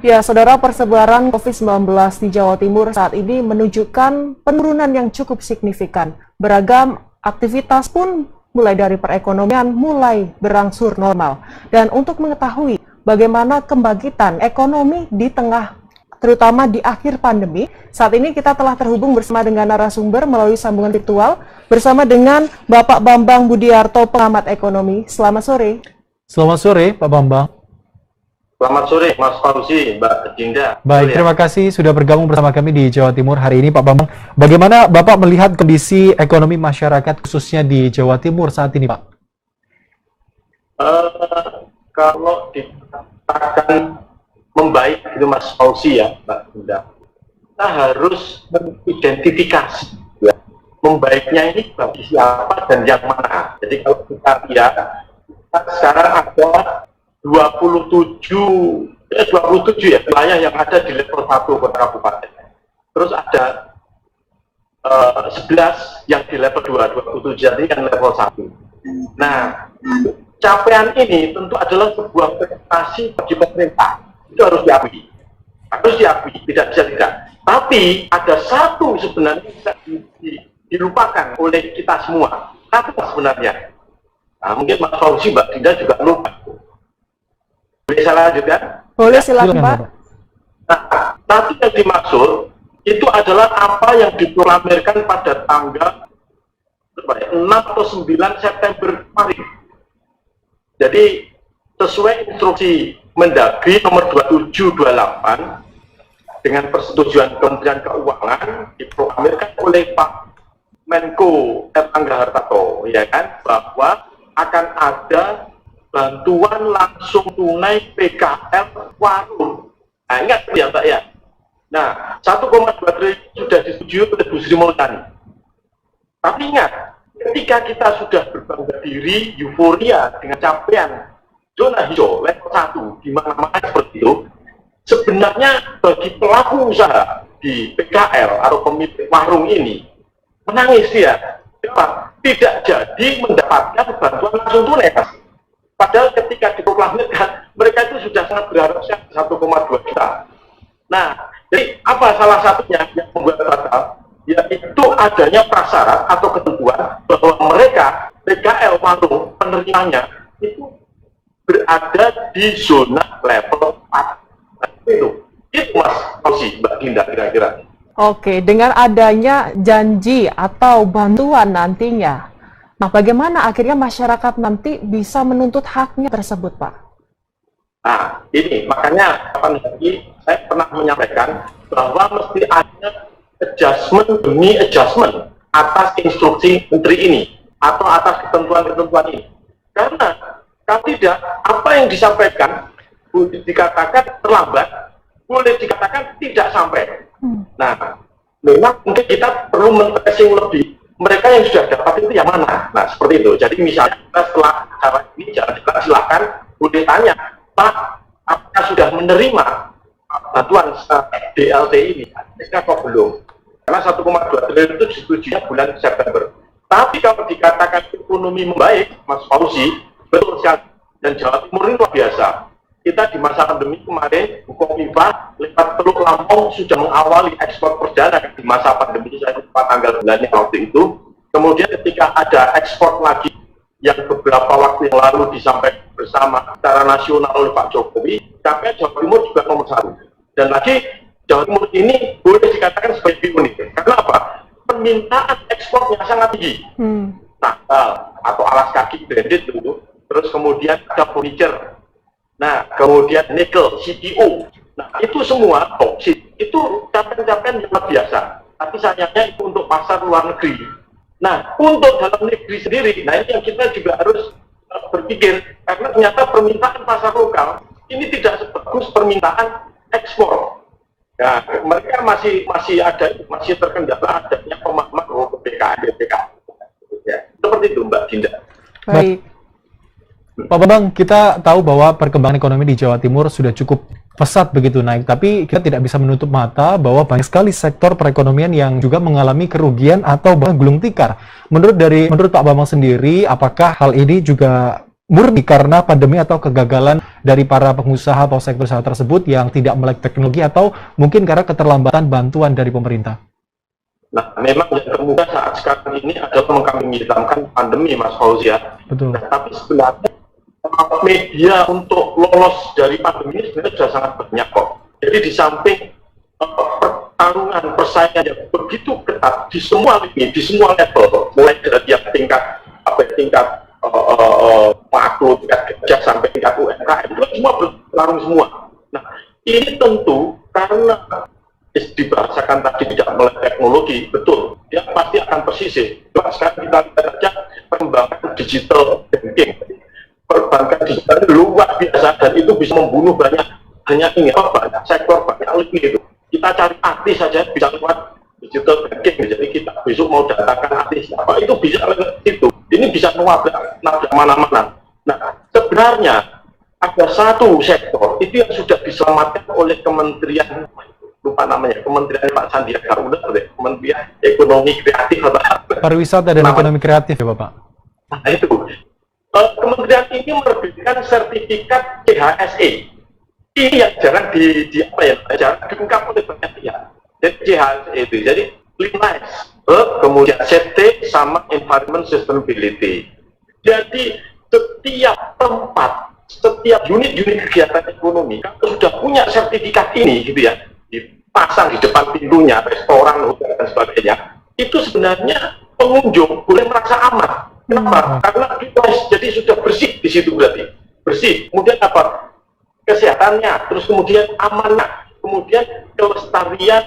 Ya, saudara, persebaran COVID-19 di Jawa Timur saat ini menunjukkan penurunan yang cukup signifikan. Beragam aktivitas pun mulai dari perekonomian mulai berangsur normal. Dan untuk mengetahui bagaimana kebangkitan ekonomi di tengah, terutama di akhir pandemi, saat ini kita telah terhubung bersama dengan narasumber melalui sambungan virtual bersama dengan Bapak Bambang Budiarto, pengamat ekonomi. Selamat sore. Selamat sore, Pak Bambang. Selamat sore, Mas Fauzi, Mbak Dinda. Baik, terima kasih sudah bergabung bersama kami di Jawa Timur hari ini, Pak Bambang. Bagaimana Bapak melihat kondisi ekonomi masyarakat khususnya di Jawa Timur saat ini, Pak? Kalau dikatakan membaik itu Mas Fauzi ya, Mbak Dinda, kita harus mengidentifikasi ya, membaiknya ini bagi siapa dan yang mana. Jadi kalau kita lihat, kita sekarang ada 27 ya wilayah yang ada di level 1 kota kabupaten. Terus ada 11 yang di level 2, 27 jadi kan level 1. Nah, capaian ini tentu adalah sebuah prestasi bagi pemerintah. Itu harus diakui. Harus diakui, tidak bisa tidak. Tapi ada satu sebenarnya yang tidak dilupakan oleh kita semua. Apa sebenarnya? Nah, mungkin Mas Fauzi, Mbak Dinda juga lupa. Boleh saya lanjutkan? Boleh, silakan, Pak. Nah, tapi yang dimaksud itu adalah apa yang diproklamirkan pada tanggal 6 atau 9 September kemarin. Jadi sesuai instruksi Mendagri nomor 2728 dengan persetujuan Kementerian Keuangan diproklamirkan oleh Pak Menko Erlangga Hartarto, ya kan, bahwa akan ada bantuan langsung tunai PKL warung. Nah, ingat ya Mbak ya. Nah, 1,2 triliun sudah disetujui oleh Bu Sri Mulyani. Tapi ingat, ketika kita sudah berbangga diri, euforia dengan capaian zona hijau level 1 di mana-mana seperti itu, sebenarnya bagi pelaku usaha di PKL atau pemilik warung ini menangis dia. Kenapa? Tidak jadi mendapatkan bantuan langsung tunai, Mas. Padahal ketika diproklamirkan, mereka itu sudah sangat berharap 1,2 juta. Nah, jadi apa salah satunya yang membuat batal? Yaitu adanya prasyarat atau ketentuan bahwa mereka, PKL warung penerimanya, itu berada di zona level 4. Nah, itu Mas Fauzi, Mbak Dinda kira-kira. Oke, dengan adanya janji atau bantuan nantinya, nah, bagaimana akhirnya masyarakat nanti bisa menuntut haknya tersebut, Pak? Nah, ini makanya kapan lagi saya pernah menyampaikan bahwa mesti ada adjustment demi adjustment atas instruksi menteri ini atau atas ketentuan-ketentuan ini. Karena kalau tidak, apa yang disampaikan boleh dikatakan terlambat, boleh dikatakan tidak sampai. Nah, memang mungkin kita perlu men-tracing lebih mereka yang sudah dapat itu yang mana. Nah, seperti itu. Jadi misalnya kita setelah acara ini jangan silakan boleh tanya, Pak, apakah sudah menerima bantuan BLT ini? Mereka kok belum? Karena 1,2 triliun itu disetujui bulan September. Tapi kalau dikatakan ekonomi membaik, Mas Fauzi, betul sekali. Dan Jawa Timur ini luar biasa. Kita di masa pandemi kemarin, Bukoviva lewat Teluk Lampung sudah mengawali ekspor perdana di masa pandemi, saya lupa tanggal bulannya waktu itu. Kemudian ketika ada ekspor lagi yang beberapa waktu yang lalu disampaikan bersama secara nasional oleh Pak Jokowi, capaian Jawa Timur juga nomor 1. Dan lagi Jawa Timur ini boleh dikatakan sebagai unik. Karena apa? Permintaan ekspornya sangat tinggi. Sandal atau alas kaki branded dulu, terus kemudian ada furniture. Nah, kemudian nikel, CPO. Nah, itu semua boksit. Itu capaian-capaian yang luar biasa. Tapi sayangnya itu untuk pasar luar negeri. Nah, untuk dalam negeri sendiri, nah ini yang kita juga harus berpikir. Karena ternyata permintaan pasar lokal ini tidak sebagus permintaan ekspor. Nah, mereka masih terkendala adanya pemahaman bahwa PKL. Ya, seperti itu, Mbak Dinda. Baik. Pak Bambang, kita tahu bahwa perkembangan ekonomi di Jawa Timur sudah cukup pesat begitu naik, tapi kita tidak bisa menutup mata bahwa banyak sekali sektor perekonomian yang juga mengalami kerugian atau bahkan gulung tikar. Menurut Pak Bambang sendiri, apakah hal ini juga murni karena pandemi atau kegagalan dari para pengusaha atau sektor usaha tersebut yang tidak melek teknologi, atau mungkin karena keterlambatan bantuan dari pemerintah? Nah, memang yang termudah saat sekarang ini adalah mengkambing hitamkan pandemi, Mas Fauzi ya. Betul. Nah, tapi sebenarnya media untuk lolos dari pandemi ini sebenarnya sudah sangat banyak kok. Jadi di samping pertarungan persaingan yang begitu ketat di semua lini, di semua level, mulai dari yang tingkat makro, tingkat kerja sampai tingkat UMKM, itu semua bertarung semua. Nah, ini tentu karena dibahasakan tadi tidak melek teknologi, betul, dia pasti akan persisih. Sekarang kita lihat saja perkembangan digital banking, perbankan digital luar biasa, dan itu bisa membunuh banyak sektor, banyak lini itu. Kita cari artis saja bisa lewat digital banking, jadi kita besok mau datangkan artis apa itu bisa lewat itu. Ini bisa nabrak mana-mana. Nah, sebenarnya ada satu sektor itu yang sudah diselamatkan oleh Kementerian, lupa namanya, Kementerian Pak Sandiaga Uno, Kementerian Ekonomi Kreatif atau Pariwisata dan Ekonomi Kreatif ya Bapak? Nah, itu kementerian ini menerbitkan sertifikat CHSE. Ini yang jarang jarang diungkap oleh banyak pihak. Jadi CHSE itu, jadi Cleanliness, kemudian safety sama environment sustainability. Jadi setiap tempat, setiap unit-unit kegiatan ekonomi, kalau sudah punya sertifikat ini, gitu ya, dipasang di depan pintunya, restoran, hotel dan sebagainya, itu sebenarnya pengunjung boleh merasa aman. Kenapa? Karena jadi sudah bersih di situ, berarti bersih. Kemudian apa? Kesehatannya, terus kemudian amanah, kemudian kelestarian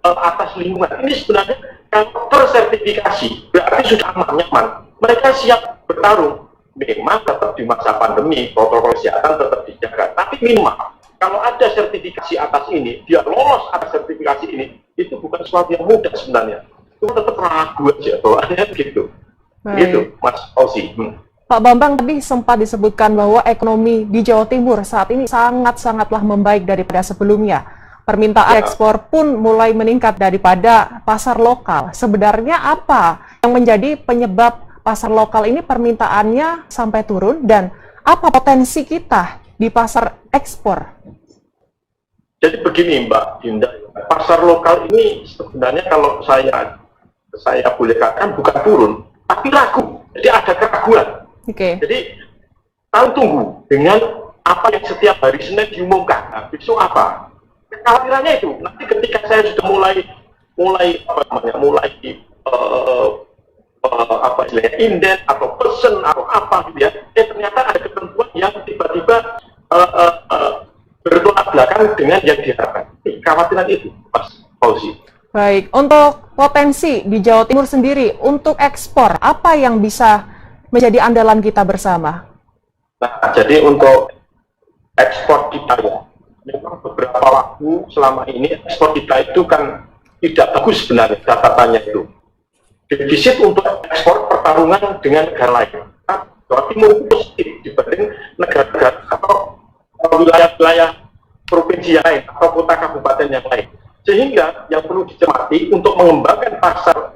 atas lingkungan. Ini sebenarnya kalau tersertifikasi berarti sudah aman, nyaman. Mereka siap bertarung. Memang tetap di masa pandemi, protokol kesehatan tetap dijaga. Tapi minimal kalau ada sertifikasi atas ini, dia lolos atas sertifikasi ini, itu bukan sesuatu yang mudah sebenarnya. Itu tetap ragu aja bawaannya gitu. Gitu, Mas Fauzi. Pak Bambang, tadi sempat disebutkan bahwa ekonomi di Jawa Timur saat ini sangat-sangatlah membaik daripada sebelumnya. Permintaan ekspor pun mulai meningkat daripada pasar lokal. Sebenarnya apa yang menjadi penyebab pasar lokal ini permintaannya sampai turun, dan apa potensi kita di pasar ekspor? Jadi begini Mbak Dinda, pasar lokal ini sebenarnya kalau saya boleh katakan bukan turun, tapi ragu. Jadi ada keraguan. Jadi tahu tunggu dengan apa yang setiap hari Senin diumumkan. Nah, besok apa? Kekhawatirannya itu nanti ketika saya sudah mulai inden atau pesen atau apa gitu ya, ternyata ada ketentuan yang tiba-tiba bertolak belakang dengan yang diharapkan. Kekhawatiran itu, Mas Fauzi. Baik, untuk potensi di Jawa Timur sendiri untuk ekspor, apa yang bisa menjadi andalan kita bersama? Nah, jadi untuk ekspor kita ya, memang beberapa waktu selama ini ekspor kita itu kan tidak bagus sebenarnya catatannya itu. Defisit untuk ekspor pertarungan dengan negara lain. Jawa Timur itu positif dibanding negara-negara atau wilayah-wilayah provinsi yang lain atau kota kabupaten yang lain. Sehingga yang perlu dicermati untuk mengembangkan pasar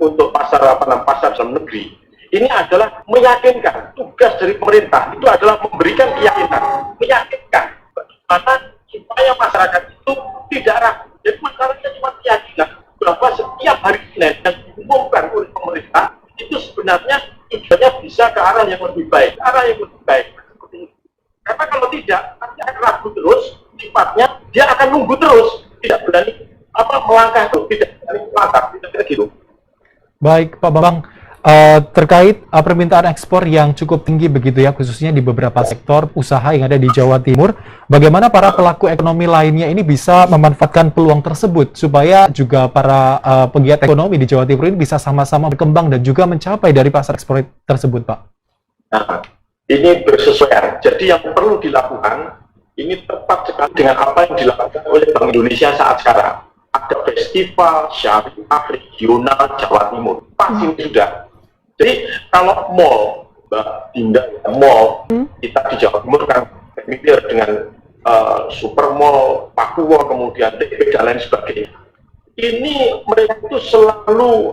dalam negeri ini adalah meyakinkan. Tugas dari pemerintah itu adalah memberikan keyakinan, meyakinkan bagaimana supaya masyarakat itu tidak ragu. Jadi masyarakatnya cuma keyakinan bahwa setiap hari Senin yang diumumkan oleh pemerintah itu sebenarnya tujuannya bisa ke arah yang lebih baik, seperti itu. Karena kalau tidak, nanti akan ragu terus, sifatnya dia akan nunggu terus, tidak berani melangkah terus, tidak berani melangkah, tidak gitu. Baik, Pak Bambang, terkait permintaan ekspor yang cukup tinggi begitu ya, khususnya di beberapa sektor usaha yang ada di Jawa Timur, bagaimana para pelaku ekonomi lainnya ini bisa memanfaatkan peluang tersebut supaya juga para pegiat ekonomi di Jawa Timur ini bisa sama-sama berkembang dan juga mencapai dari pasar ekspor tersebut, Pak? Nah, ini bersesuaian. Jadi yang perlu dilakukan ini tepat sekali dengan apa yang dilakukan oleh Bank Indonesia saat sekarang. Ada festival syariah regional Jawa Timur, pasti sudah. Jadi kalau mall, Mbak Dinda, mall kita di Jawa Timur kan familiar dengan super mall, Pakuwo, kemudian TP dan lain sebagainya. Ini mereka itu selalu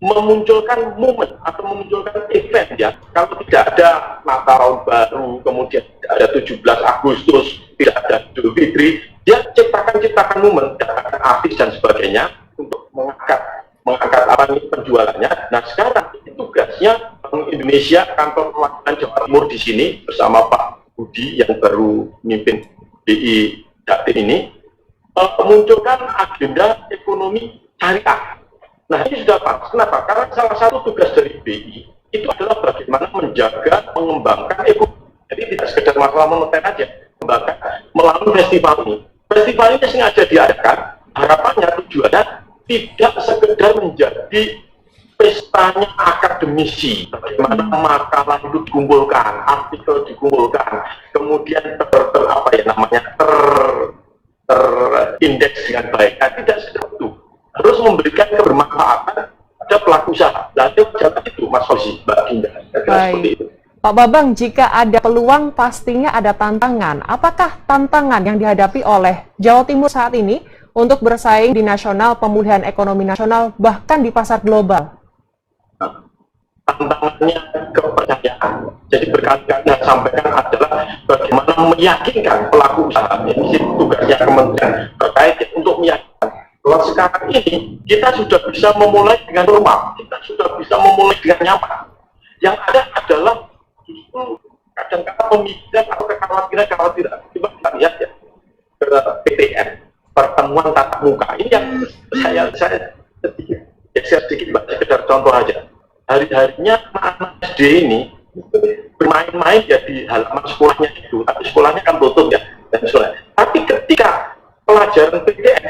memunculkan momen atau memunculkan event ya. Kalau tidak ada Natal Tahun Baru, kemudian tidak ada 17 Agustus, tidak ada Idul Fitri, dia ciptakan momen, datangkan artis dan sebagainya untuk mengangkat apa ini penjualannya. Nah sekarang itu tugasnya Bank Indonesia, kantor perwakilan Jawa Timur di sini bersama Pak Budi yang baru memimpin BI Jatim ini, memunculkan agenda ekonomi syariah. Nah ini sudah pas. Kenapa? Karena salah satu tugas dari BI itu adalah bagaimana menjaga, mengembangkan ekonomi. Jadi tidak sekedar masalah moneter aja, mengembangkan melalui festival ini. Festival ini sengaja diadakan, harapannya tujuannya tidak sekedar menjadi pestanya akademisi, bagaimana makalah itu dikumpulkan, artikel dikumpulkan, kemudian terindeks dengan baik. Nah, tidak sekedar itu, harus memberikan kebermanfaatan pada pelaku usaha. Nah, itu Mas Fauzi, Mbak Dinda. Seperti itu. Pak Babang, jika ada peluang pastinya ada tantangan. Apakah tantangan yang dihadapi oleh Jawa Timur saat ini untuk bersaing di nasional, pemulihan ekonomi nasional, bahkan di pasar global? Tantangannya kepercayaan. Jadi berkali-kali saya sampaikan adalah bagaimana meyakinkan pelaku usaha. Ini tugasnya kementerian terkait untuk meyakinkan bahwa sekarang ini kita sudah bisa memulai dengan normal, kita sudah bisa memulai dengan nyaman. Yang ada adalah justru kadang-kadang pemikiran atau kekhawatiran. Coba kita lihat ya, ke PTN, pertemuan tatap muka. Ini yang saya sedikit baca sekedar contoh aja. Hari-harinya anak-anak SD ini bermain-main ya di halaman sekolahnya itu, tapi sekolahnya kan tutup ya, dan sekolah. Tapi ketika pelajaran PTN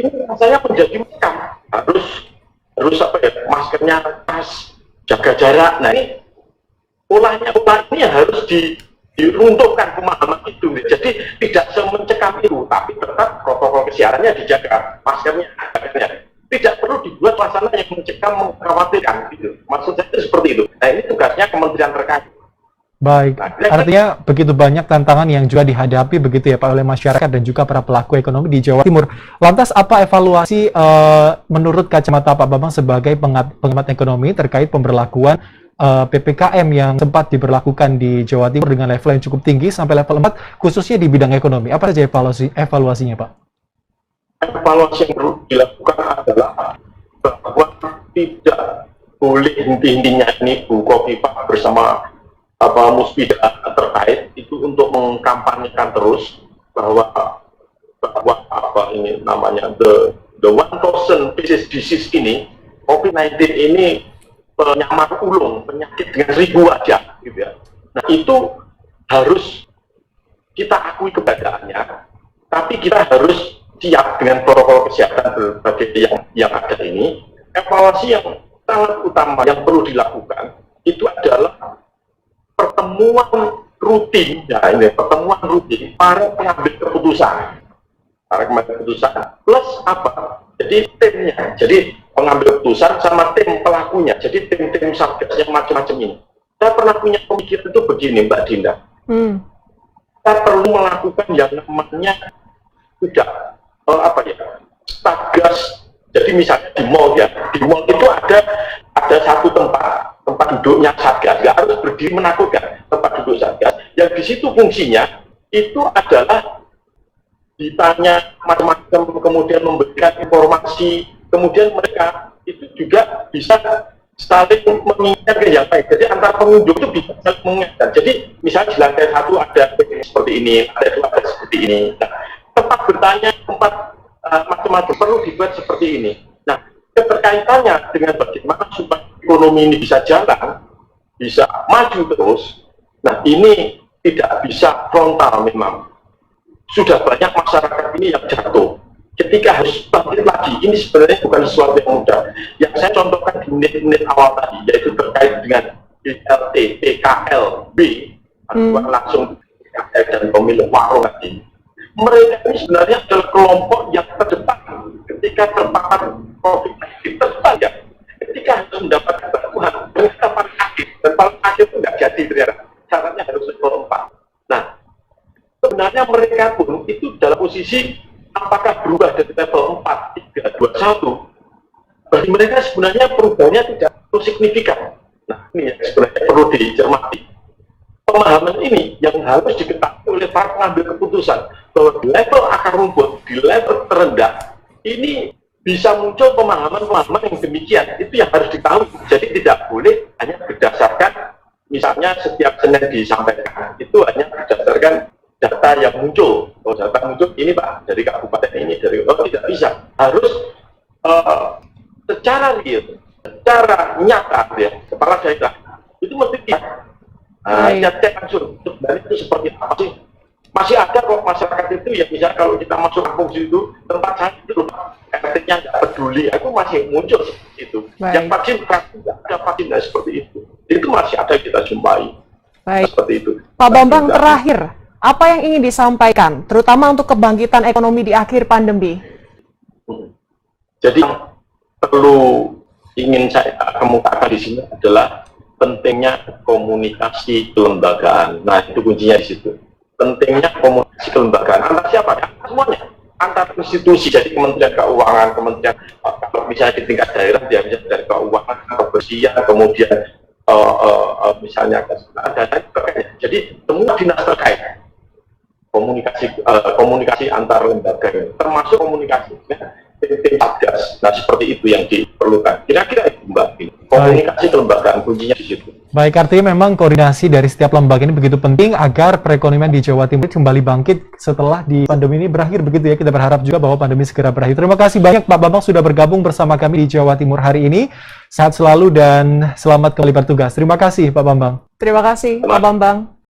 ini rasanya menjadi macam harus apa ya, maskernya pas, jaga jarak. Nah ini pola ini yang harus diruntuhkan pemahaman itu. Jadi tidak semencekam itu, tapi tetap protokol kesehatannya dijaga, maskernya. Tidak perlu dibuat wacana yang mencekam, mengkhawatirkan gitu. Maksud saya itu seperti itu. Nah ini tugasnya kementerian terkait. Baik, artinya begitu banyak tantangan yang juga dihadapi begitu ya Pak oleh masyarakat dan juga para pelaku ekonomi di Jawa Timur. Lantas apa evaluasi menurut kacamata Pak Bambang sebagai pengamat ekonomi terkait pemberlakuan PPKM yang sempat diberlakukan di Jawa Timur dengan level yang cukup tinggi sampai level 4 khususnya di bidang ekonomi? Apa saja evaluasinya Pak? Evaluasi yang perlu dilakukan adalah bahwa tidak boleh henti-hentinya ini Bu Khofifah bersama Musbida terkait itu untuk mengkampanyekan terus bahwa ini namanya the 1000 pieces disease ini, COVID-19 ini penyamar ulung, penyakit dengan 1000 wajah gitu ya. Nah itu harus kita akui keberadaannya, tapi kita harus siap dengan protokol kesehatan berbagai yang ada ini. Evaluasi yang sangat utama yang perlu dilakukan itu adalah pertemuan rutin, ya ini pertemuan rutin para pengambil keputusan, plus apa? Jadi timnya, jadi pengambil keputusan sama tim pelakunya, jadi tim-tim satgas yang macam-macam ini. Saya pernah punya pemikiran itu begini, Mbak Dinda. Kita perlu melakukan yang namanya tidak satgas. Jadi misalnya di mall ya, di mall itu ada satu tempat duduknya satgas, nggak harus berdiri menakutkan, tempat duduk satgas yang di situ fungsinya itu adalah ditanya macam-macam, kemudian memberikan informasi, kemudian mereka itu juga bisa saling mengingatkan yang baik. Jadi antar pengunjung itu bisa saling mengingatkan. Jadi misalnya di lantai 1 ada seperti ini, ada 2 ada seperti ini. Nah, tempat bertanya, tempat macam-macam perlu dibuat seperti ini. Nah, keterkaitannya dengan bagaimana supaya ekonomi ini bisa jalan, bisa maju terus. Nah, ini tidak bisa frontal memang. Sudah banyak masyarakat ini yang jatuh. Ketika harus bangkit lagi, ini sebenarnya bukan sesuatu yang mudah. Yang saya contohkan di menit-menit awal tadi, yaitu terkait dengan BLT, PKLB, langsung PKL dan pemilu warung tadi. Mereka ini sebenarnya adalah kelompok yang terdepan ketika terpapar COVID-19 terdepan ya. Ketika harus mendapatkan bantuan, ternyata paling akhir, dan paling akhir itu nggak jadi ternyata. Syaratnya harus level 4. Nah, sebenarnya mereka pun itu dalam posisi apakah berubah dari level 4, 3, 2, 1 bagi mereka sebenarnya perubahannya tidak terlalu signifikan. Nah, ini yang sebenarnya perlu dicermati. Pemahaman ini yang harus diketahui oleh para pengambil keputusan, bahwa di level akar rumput, di level terendah, ini bisa muncul pemahaman-pemahaman yang demikian. Itu yang harus diketahui. Jadi tidak boleh hanya berdasarkan, misalnya setiap Senin disampaikan, itu hanya berdasarkan data yang muncul. Oh, data muncul ini Pak, dari kabupaten ini, tidak bisa. Harus secara real, secara nyata ya, kepala daerah itu mesti cek langsung sebenarnya itu seperti apa sih. Masih ada kok masyarakat itu ya, misalnya kalau kita masuk kampung situ, tempat saya itu RT-nya nggak peduli, aku masih muncul seperti itu. Yang vaksin nggak ada vaksin seperti itu masih ada kita jumpai. Seperti itu. Pak Bambang, terakhir, apa yang ingin disampaikan, terutama untuk kebangkitan ekonomi di akhir pandemi? Jadi yang perlu ingin saya kemukakan di sini adalah pentingnya komunikasi kelembagaan. Nah, itu kuncinya di situ. Pentingnya komunikasi kelembagaan antar siapa? Semuanya. Antar institusi, jadi Kementerian Keuangan, Kementerian, kalau misalnya di tingkat daerah, dia bisa dari keuangan, kebersihan, kemudian misalnya dana dan sebagainya. Jadi semua dinas terkait. Komunikasi antar lembaga, termasuk komunikasi tim satgas. Nah, seperti itu yang diperlukan. Kira-kira itu Mbak, komunikasi kelembagaan kuncinya di situ. Baik, artinya memang koordinasi dari setiap lembaga ini begitu penting agar perekonomian di Jawa Timur kembali bangkit setelah di pandemi ini berakhir, begitu ya. Kita berharap juga bahwa pandemi segera berakhir. Terima kasih banyak Pak Bambang sudah bergabung bersama kami di Jawa Timur hari ini. Sehat selalu dan selamat kembali bertugas. Terima kasih Pak Bambang. Terima kasih Pak Bambang.